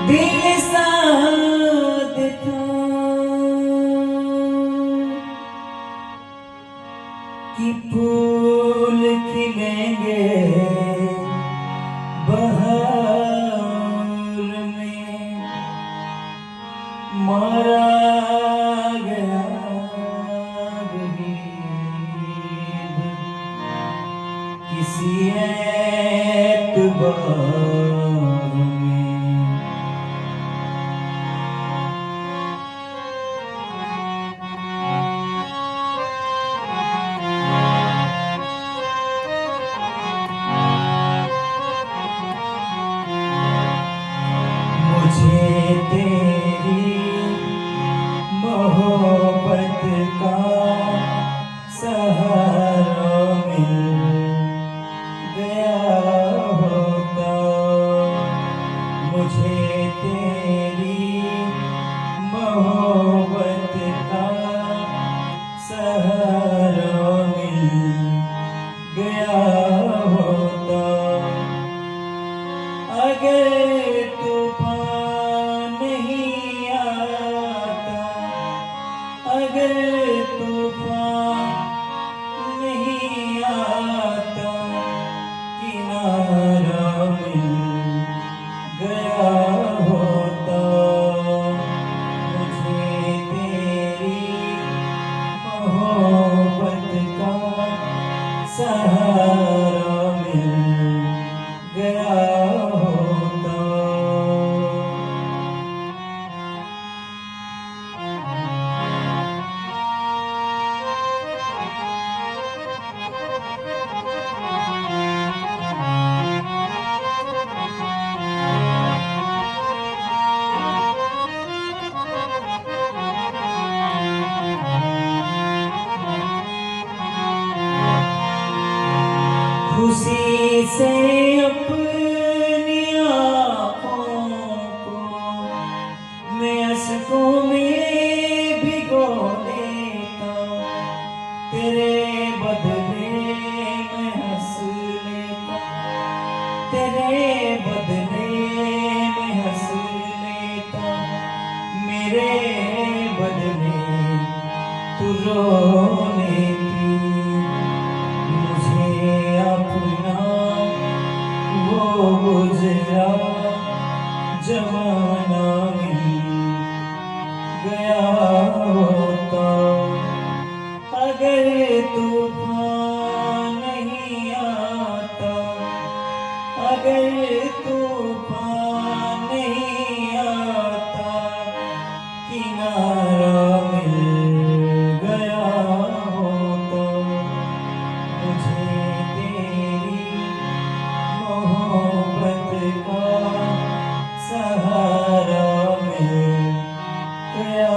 दिल साथ था कि फूल खिलेंगे बहार में, मारा गया गरीब किसी एतबार में। मुझे तेरी मोहब्बत का सहारा मिल गया होता, मुझे तेरी मोहब्बत का सहारा मिल गया होता। अगर तूफान नहीं आता, अगर तूफान नहीं आता, किनारा मिल गया होता, मुझे तेरी मोहब्बत का सहारा मिल गया होता। खुशी से अपनी आँखों को मैं अश्कों में भिगो देता, तेरे बदले मैं हंस लेता, तेरे बदले मैं हंस लेता, मेरे बदले तू रो लेती। मुझे अपना वो गुजरा जमाना मिल गया होता, अगर तूफान नहीं आता, अगर तूफान नहीं आता, किनारा मिल गया होता, मुझे तेरी मोहब्बत का सहारा मिल गया।